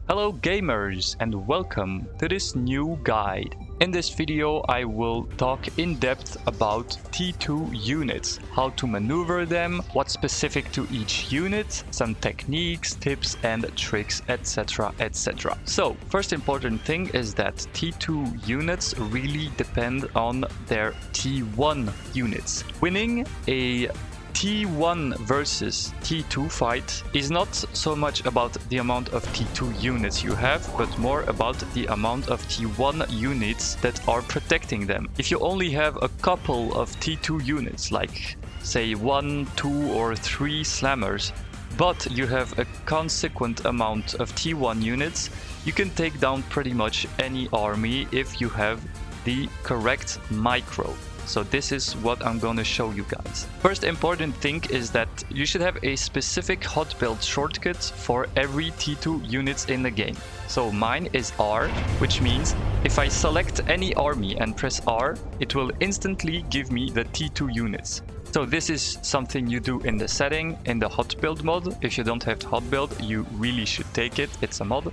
Hello gamers and welcome to this new guide. In this video I will talk in depth about T2 units, how to maneuver them, what's specific to each unit, some techniques, tips and tricks, etc, etc. So first important thing is that T2 units really depend on their T1 units. Winning a T1 versus T2 fight is not so much about the amount of T2 units you have, but more about the amount of T1 units that are protecting them. If you only have a couple of T2 units, like say 1, 2 or 3 slammers, but you have a consequent amount of T1 units, you can take down pretty much any army if you have the correct micro. So this is what I'm going to show you guys. First important thing is that you should have a specific hot build shortcut for every T2 units in the game. So mine is R, which means if I select any army and press R, it will instantly give me the T2 units. So this is something you do in the setting, in the hot build mod. If you don't have hot build, you really should take it, it's a mod.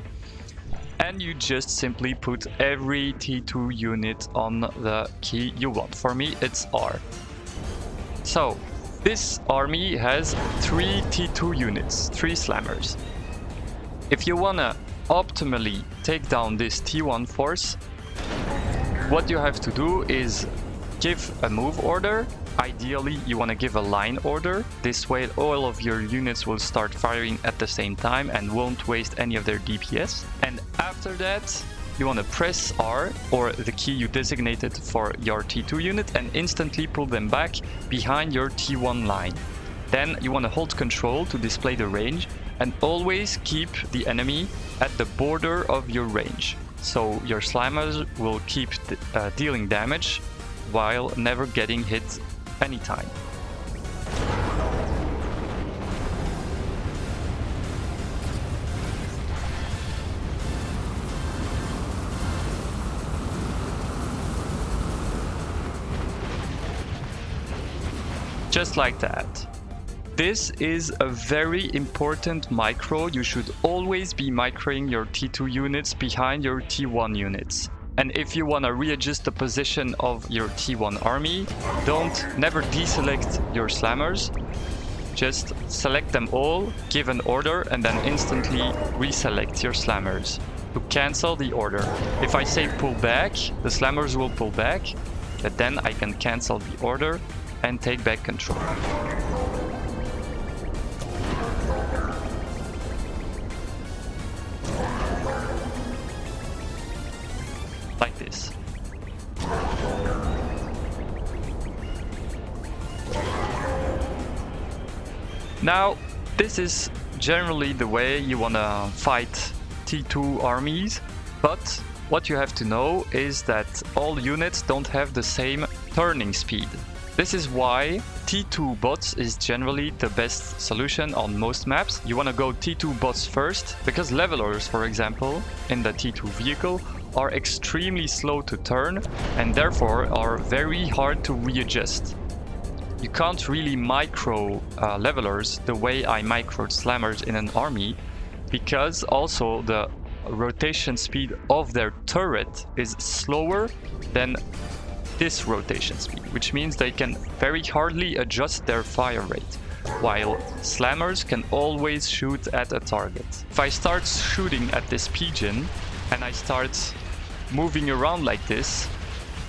And you just simply put every T2 unit on the key you want. For me, it's R. So this army has 3 T2 units, 3 slammers. If you wanna optimally take down this T1 force, what you have to do is give a move order. Ideally, you want to give a line order. This way, all of your units will start firing at the same time and won't waste any of their DPS. And after that, you want to press R, or the key you designated for your T2 unit, and instantly pull them back behind your T1 line. Then you want to hold control to display the range, and always keep the enemy at the border of your range. So your slammers will keep dealing damage while never getting hit anytime. Just like that. This is a very important micro. You should always be microing your T2 units behind your T1 units. And if you want to readjust the position of your T1 army, never deselect your slammers. Just select them all, give an order, and then instantly reselect your slammers to cancel the order. If I say pull back, the slammers will pull back, but then I can cancel the order and take back control. Like this. Now, this is generally the way you wanna fight T2 armies, but what you have to know is that all units don't have the same turning speed. This is why T2 bots is generally the best solution on most maps. You wanna go T2 bots first, because levelers, for example, in the T2 vehicle, are extremely slow to turn and therefore are very hard to readjust. You can't really micro levelers the way I microed slammers in an army, because also the rotation speed of their turret is slower than this rotation speed, which means they can very hardly adjust their fire rate, while slammers can always shoot at a target. If I start shooting at this pigeon and I start moving around like this,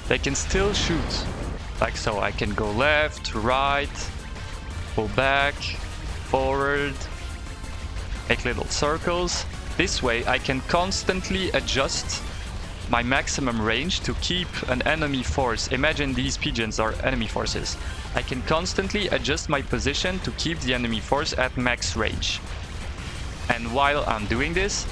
they can still shoot. Like so, I can go left, right, pull back, forward, make little circles. This way I can constantly adjust my maximum range to keep an enemy force. Imagine these pigeons are enemy forces. I can constantly adjust my position to keep the enemy force at max range. And while I'm doing this,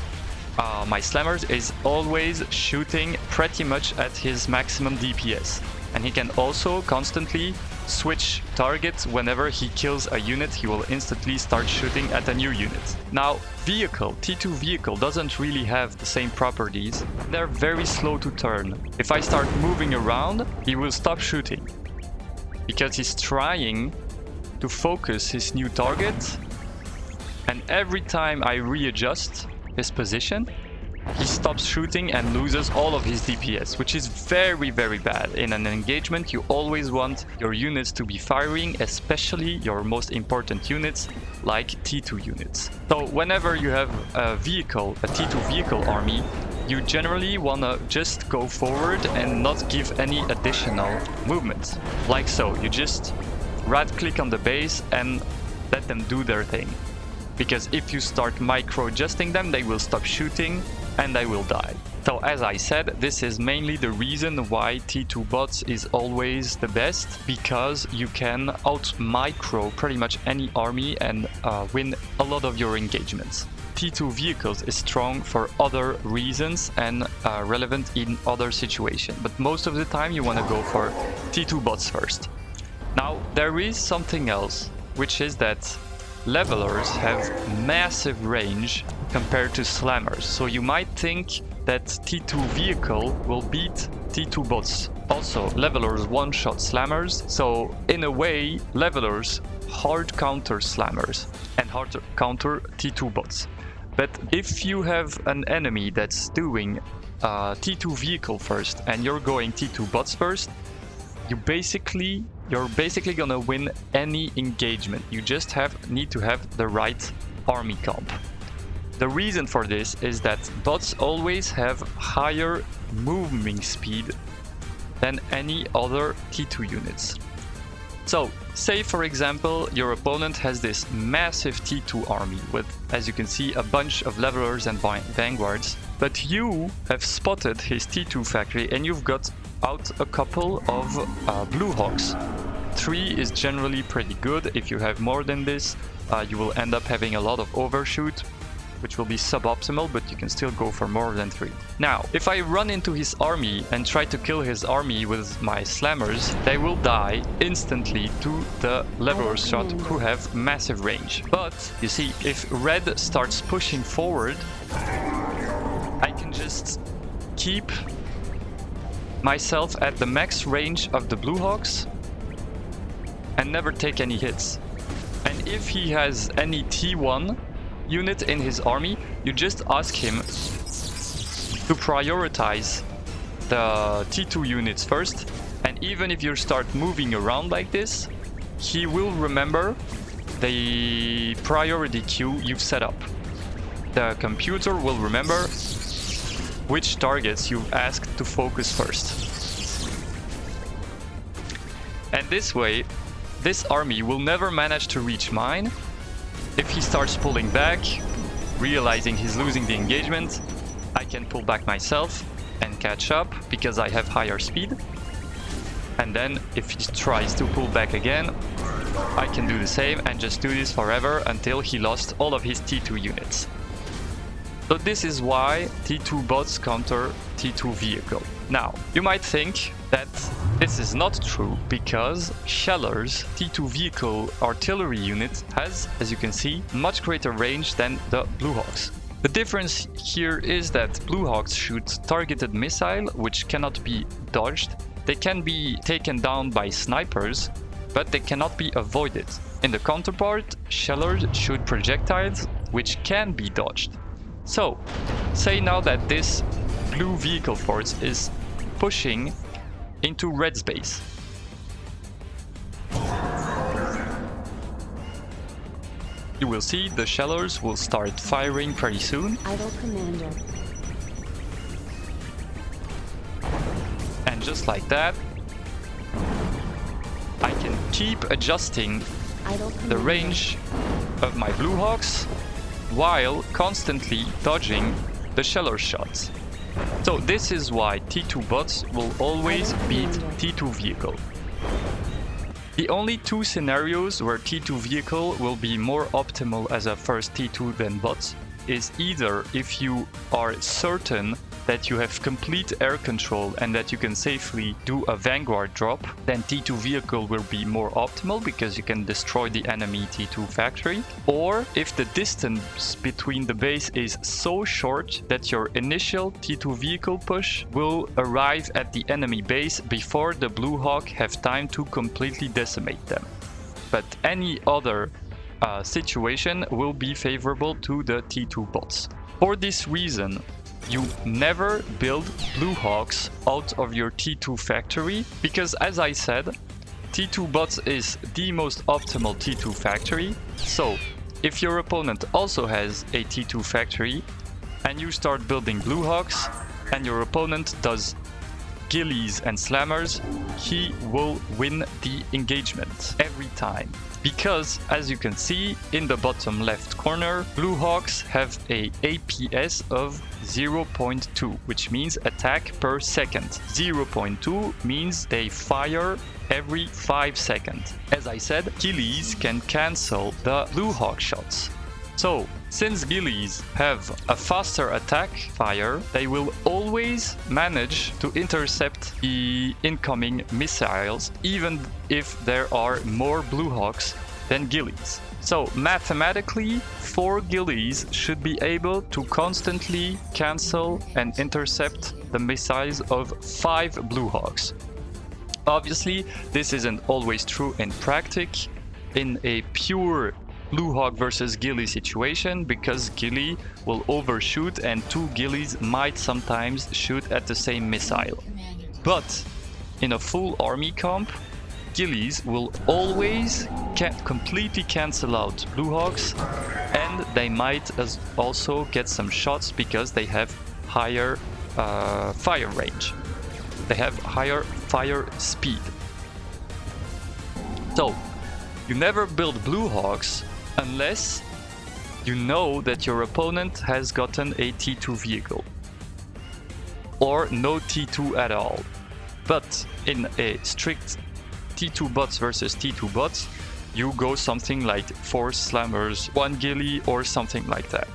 my slammers is always shooting pretty much at his maximum DPS. And he can also constantly switch targets. Whenever he kills a unit, he will instantly start shooting at a new unit. Now, T2 vehicle doesn't really have the same properties. They're very slow to turn. If I start moving around, he will stop shooting, because he's trying to focus his new target. And every time I readjust, his position, he stops shooting and loses all of his DPS, which is very, very bad. In an engagement, you always want your units to be firing, especially your most important units, like T2 units. So whenever you have a vehicle, a T2 vehicle army, you generally want to just go forward and not give any additional movement. Like so, you just right-click on the base and let them do their thing. Because if you start micro-adjusting them, they will stop shooting and they will die. So as I said, this is mainly the reason why T2 bots is always the best, because you can out-micro pretty much any army and win a lot of your engagements. T2 vehicles is strong for other reasons and relevant in other situations, but most of the time you want to go for T2 bots first. Now there is something else, which is that levelers have massive range compared to slammers, so you might think that T2 vehicle will beat T2 bots. Also, levelers one-shot slammers, so in a way levelers hard counter slammers and hard counter T2 bots. But if you have an enemy that's doing T2 vehicle first and you're going T2 bots first, you're basically gonna win any engagement. You just need to have the right army comp. The reason for this is that bots always have higher moving speed than any other T2 units. So, say for example, your opponent has this massive T2 army with, as you can see, a bunch of levelers and vanguards, but you have spotted his T2 factory and you've got out a couple of Blue Hawks. 3 is generally pretty good. If you have more than this, you will end up having a lot of overshoot, which will be suboptimal, but you can still go for more than 3. Now, if I run into his army and try to kill his army with my slammers, they will die instantly to the leveler shot who have massive range. But, you see, if red starts pushing forward, I can just keep myself at the max range of the Blue Hawks and never take any hits. And if he has any T1 unit in his army, you just ask him to prioritize the T2 units first, and even if you start moving around like this, he will remember the priority queue you've set up. The computer will remember which targets you've asked to focus first. And this way, this army will never manage to reach mine. If he starts pulling back, realizing he's losing the engagement, I can pull back myself and catch up because I have higher speed. And then if he tries to pull back again, I can do the same and just do this forever until he lost all of his T2 units. So this is why T2 bots counter T2 vehicle. Now, you might think that this is not true because Sheller's T2 vehicle artillery unit has, as you can see, much greater range than the Blue Hawks. The difference here is that Blue Hawks shoot targeted missile, which cannot be dodged. They can be taken down by snipers, but they cannot be avoided. In the counterpart, Shellers shoot projectiles, which can be dodged. So, say now that this blue vehicle force is pushing into red's base. You will see the shellers will start firing pretty soon. Idle commander. And just like that, I can keep adjusting the range of my Blue Hawks while constantly dodging the sheller shots. So this is why T2 bots will always beat T2 vehicle. The only two scenarios where T2 vehicle will be more optimal as a first T2 than bots is either if you are certain that you have complete air control and that you can safely do a vanguard drop, then T2 vehicle will be more optimal because you can destroy the enemy T2 factory. Or if the distance between the base is so short that your initial T2 vehicle push will arrive at the enemy base before the Blue Hawk have time to completely decimate them. But any other situation will be favorable to the T2 bots. For this reason, you never build Blue Hawks out of your T2 factory, because as I said, T2 bots is the most optimal T2 factory. So if your opponent also has a T2 factory and you start building Blue Hawks and your opponent does Gillies and Slammers, he will win the engagement every time. Because, as you can see in the bottom left corner, Blue Hawks have a APS of 0.2, which means attack per second. 0.2 means they fire every 5 seconds. As I said, Gillies can cancel the Blue Hawk shots. So, since Gillies have a faster attack fire, they will always manage to intercept the incoming missiles, even if there are more Blue Hawks than Gillies. So, mathematically, 4 Gillies should be able to constantly cancel and intercept the missiles of 5 Blue Hawks. Obviously, this isn't always true in practice, in a pure Blue Hawk versus Gilly situation, because Gilly will overshoot and 2 Gillies might sometimes shoot at the same missile. But in a full army comp, Gillies will always completely cancel out Blue Hawks, and they might also get some shots because they have higher fire range. They have higher fire speed. So, you never build Blue Hawks unless you know that your opponent has gotten a T2 vehicle or no T2 at all. But in a strict T2 bots versus T2 bots, you go something like 4 Slammers, 1 Gilly or something like that.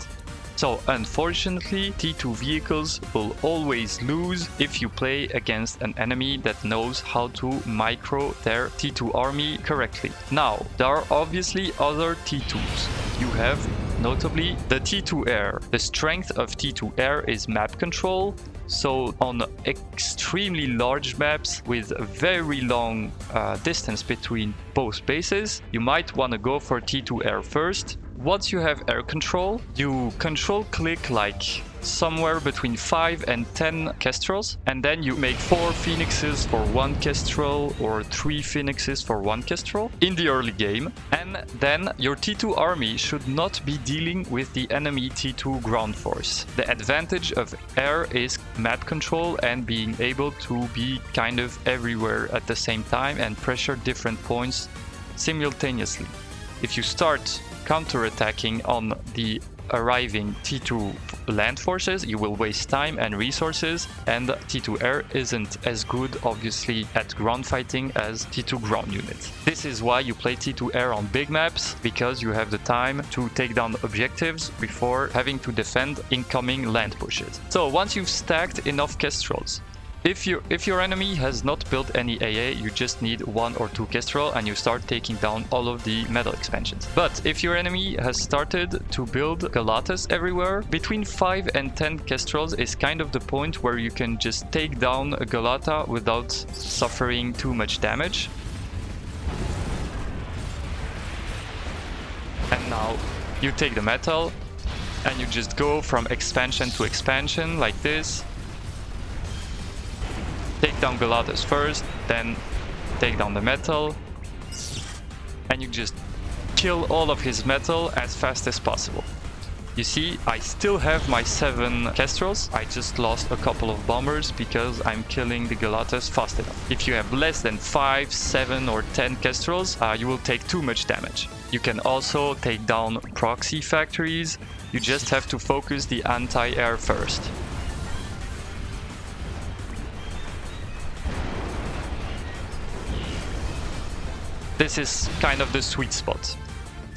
So unfortunately, T2 vehicles will always lose if you play against an enemy that knows how to micro their T2 army correctly. Now, there are obviously other T2s. You have notably the T2 Air. The strength of T2 Air is map control. So on extremely large maps with a very long distance between both bases, you might want to go for T2 Air first. Once you have air control, you control click like somewhere between 5 and 10 Kestrels, and then you make 4 Phoenixes for 1 Kestrel or 3 Phoenixes for 1 Kestrel in the early game, and then your T2 army should not be dealing with the enemy T2 ground force. The advantage of air is map control and being able to be kind of everywhere at the same time and pressure different points simultaneously. If you start counter-attacking on the arriving T2 land forces, you will waste time and resources, and T2 air isn't as good obviously at ground fighting as T2 ground units. This is why you play T2 air on big maps, because you have the time to take down objectives before having to defend incoming land pushes. So once you've stacked enough Kestrels, if your enemy has not built any AA, you just need 1 or 2 Kestrel and you start taking down all of the metal expansions. But if your enemy has started to build Galatas everywhere, between 5 and 10 Kestrels is kind of the point where you can just take down a Galata without suffering too much damage. And now you take the metal and you just go from expansion to expansion like this. Take down Galatas first, then take down the metal, and you just kill all of his metal as fast as possible. You see, I still have my 7 Kestrels. I just lost a couple of bombers because I'm killing the Galatas fast enough. If you have less than 5, 7 or 10 Kestrels, you will take too much damage. You can also take down proxy factories. You just have to focus the anti-air first. This is kind of the sweet spot.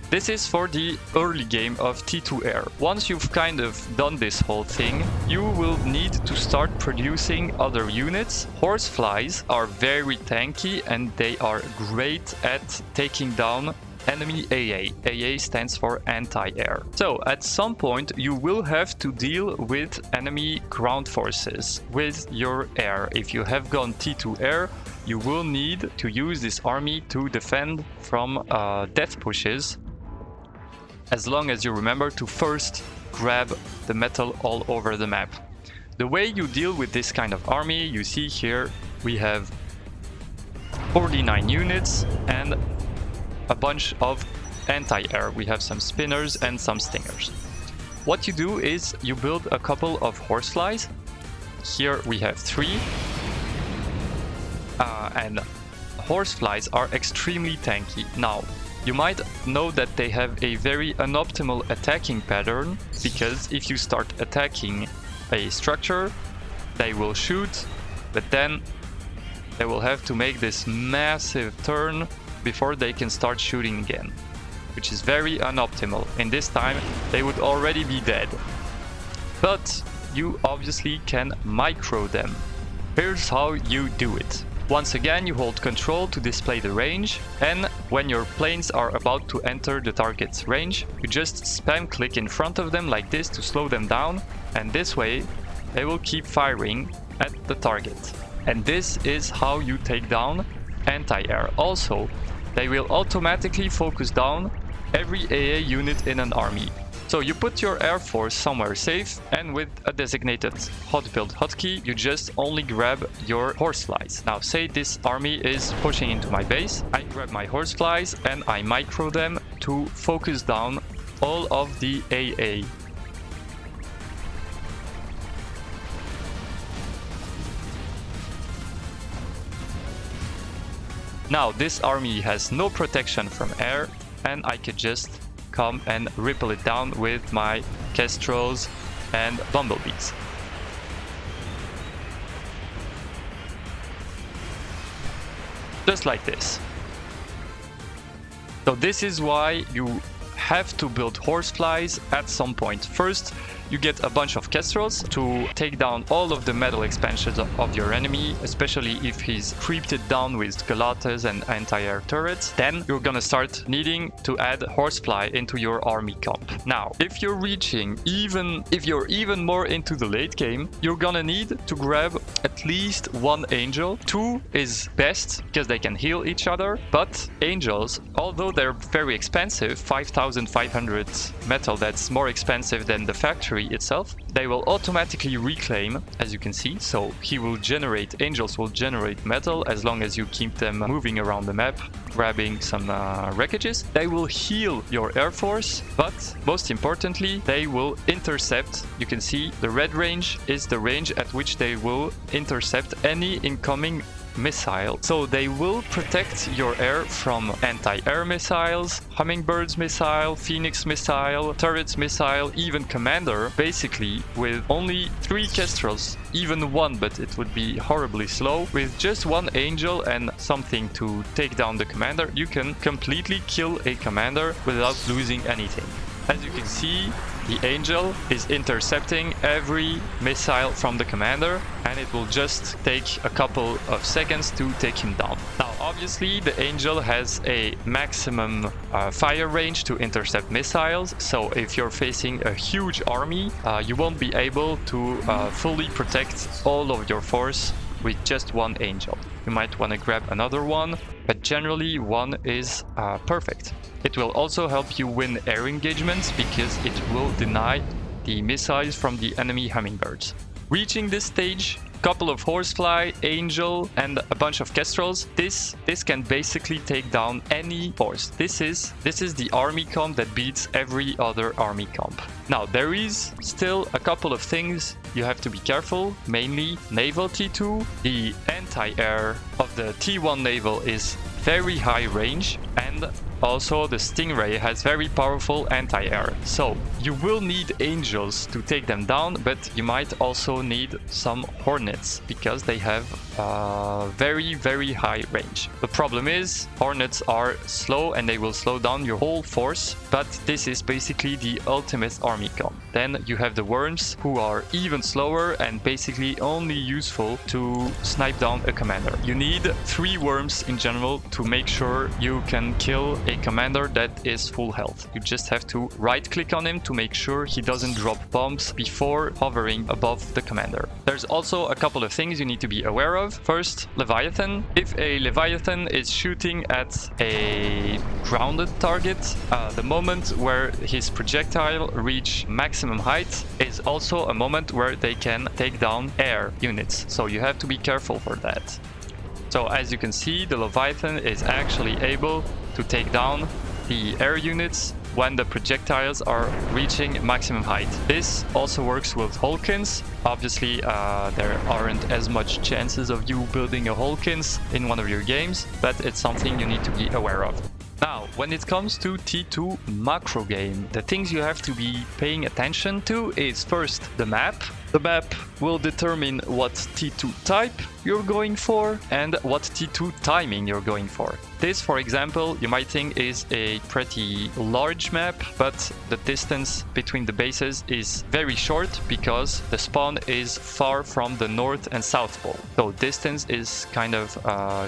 This is for the early game of T2 Air. Once you've kind of done this whole thing, you will need to start producing other units. Horseflies are very tanky and they are great at taking down enemy AA. AA stands for anti-air. So at some point you will have to deal with enemy ground forces with your air. If you have gone T2 Air, you will need to use this army to defend from death pushes, as long as you remember to first grab the metal all over the map. The way you deal with this kind of army, you see here we have 49 units and a bunch of anti-air. We have some spinners and some stingers. What you do is you build a couple of horseflies. Here we have 3. And horseflies are extremely tanky. Now, you might know that they have a very unoptimal attacking pattern, because if you start attacking a structure, they will shoot, but then they will have to make this massive turn before they can start shooting again, which is very unoptimal. In this time, they would already be dead. But you obviously can micro them. Here's how you do it. Once again, you hold control to display the range, and when your planes are about to enter the target's range, you just spam click in front of them like this to slow them down, and this way they will keep firing at the target. And this is how you take down anti-air. Also, they will automatically focus down every AA unit in an army. So you put your air force somewhere safe, and with a designated hot build hotkey, you just only grab your horseflies. Now say this army is pushing into my base, I grab my horseflies and I micro them to focus down all of the AA. Now this army has no protection from air, and I could just come and ripple it down with my kestrels and bumblebees. Just like this. So this is why you have to build horseflies at some point. First, you get a bunch of kestrels to take down all of the metal expansions of your enemy, especially if he's creeped it down with galatas and anti-air turrets. Then you're gonna start needing to add horsefly into your army comp. Now, if you're even more into the late game, you're gonna need to grab at least 1 angel. 2 is best because they can heal each other, but angels, although they're very expensive, 5,500 metal, that's more expensive than the factory itself, they will automatically reclaim, as you can see. So angels will generate metal as long as you keep them moving around the map, grabbing some wreckages. They will heal your air force, but most importantly, they will intercept. You can see the red range is the range at which they will intercept any incoming missile. So they will protect your air from anti-air missiles, hummingbirds missile, phoenix missile, turrets missile, even commander. Basically, with only 3 kestrels, even 1, but it would be horribly slow. With just 1 angel and something to take down the commander, you can completely kill a commander without losing anything. As you can see, the angel is intercepting every missile from the commander, and it will just take a couple of seconds to take him down. Now, obviously, the angel has a maximum fire range to intercept missiles, so if you're facing a huge army, you won't be able to fully protect all of your force with just 1 angel. You might want to grab another one, but generally 1 is perfect. It will also help you win air engagements because it will deny the missiles from the enemy hummingbirds. Reaching this stage, couple of horsefly, angel, and a bunch of kestrels, this can basically take down any force. This is the army comp that beats every other army comp. Now, there is still a couple of things you have to be careful, mainly naval T2. The anti-air of the T1 naval is very high range, and also the Stingray has very powerful anti-air. So you will need angels to take them down, but you might also need some hornets because they have very, very high range. The problem is hornets are slow and they will slow down your whole force, but this is basically the ultimate army comp. Then you have the worms, who are even slower and basically only useful to snipe down a commander. You need 3 worms in general to make sure you can kill a commander that is full health. You just have to right click on him to make sure he doesn't drop bombs before hovering above the commander. There's also a couple of things you need to be aware of. of. First, Leviathan. If a Leviathan is shooting at a grounded target, the moment where his projectile reach maximum height is also a moment where they can take down air units. So you have to be careful for that. So as you can see, the Leviathan is actually able to take down the air units when the projectiles are reaching maximum height. This also works with Hulkins. Obviously, there aren't as much chances of you building a Hulkins in one of your games, but it's something you need to be aware of. Now, when it comes to T2 macro game, the things you have to be paying attention to is first the map. The map will determine what T2 type you're going for and what T2 timing you're going for. This, for example, you might think is a pretty large map, but the distance between the bases is very short because the spawn is far from the north and south pole. So distance is kind of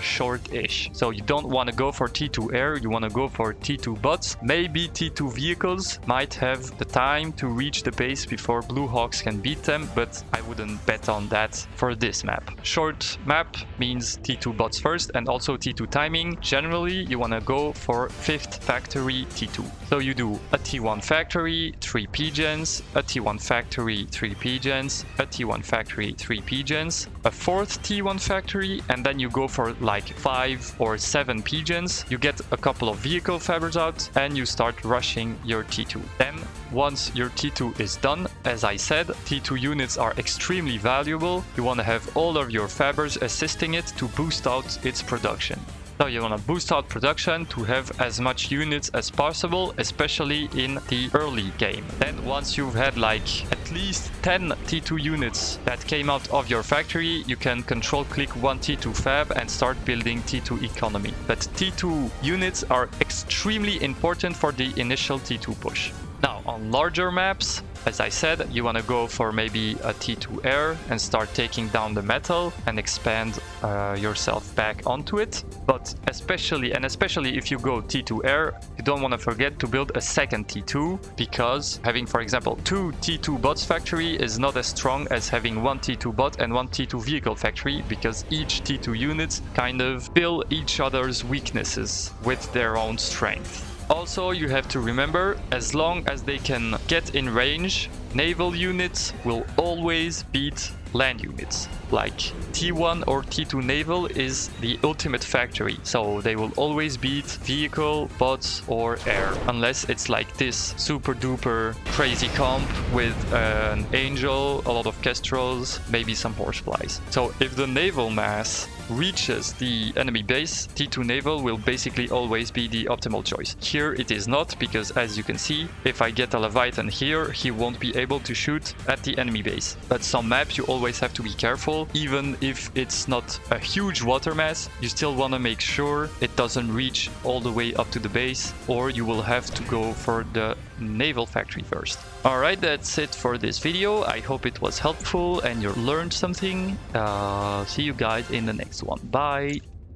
short-ish. So you don't want to go for T2 air, you want to go for T2 bots. Maybe T2 vehicles might have the time to reach the base before Blue Hawks can beat them, but I wouldn't bet on that for this map. Short map means T2 bots first and also T2 timing. Generally, you want to go for 5th factory T2. So you do a T1 factory, 3 pigeons, a T1 factory, 3 pigeons, a T1 factory, 3 pigeons, a 4th T1 factory, and then you go for like 5 or 7 pigeons. You get a couple of vehicle fabbers out and you start rushing your T2. Then once your T2 is done, as I said, T2 units are extremely valuable. You want to have all of your fabbers assisting it to boost out its production. So you want to boost out production to have as much units as possible, especially in the early game. Then once you've had like at least 10 T2 units that came out of your factory, you can control click one T2 fab and start building T2 economy. But T2 units are extremely important for the initial T2 push. Now on larger maps, as I said, you want to go for maybe a T2 air and start taking down the metal and expand yourself back onto it. But especially if you go T2 air, you don't want to forget to build a second T2, because having, for example, 2 T2 bots factory is not as strong as having 1 T2 bot and 1 T2 vehicle factory, because each T2 units kind of fill each other's weaknesses with their own strength. Also, you have to remember, as long as they can get in range, naval units will always beat land units. Like T1 or T2 naval is the ultimate factory, so they will always beat vehicle, bots or air, unless it's like this super duper crazy comp with an angel, a lot of kestrels, maybe some horseflies. So if the naval mass reaches the enemy base, T2 naval will basically always be the optimal choice. Here it is not, because as you can see, if I get a Leviathan here, he won't be able to shoot at the enemy base. But some maps you always have to be careful. Even if it's not a huge water mass, you still want to make sure it doesn't reach all the way up to the base, or you will have to go for the naval factory first. Alright, that's it for this video. I hope it was helpful and you learned something. See you guys in the next one. Bye!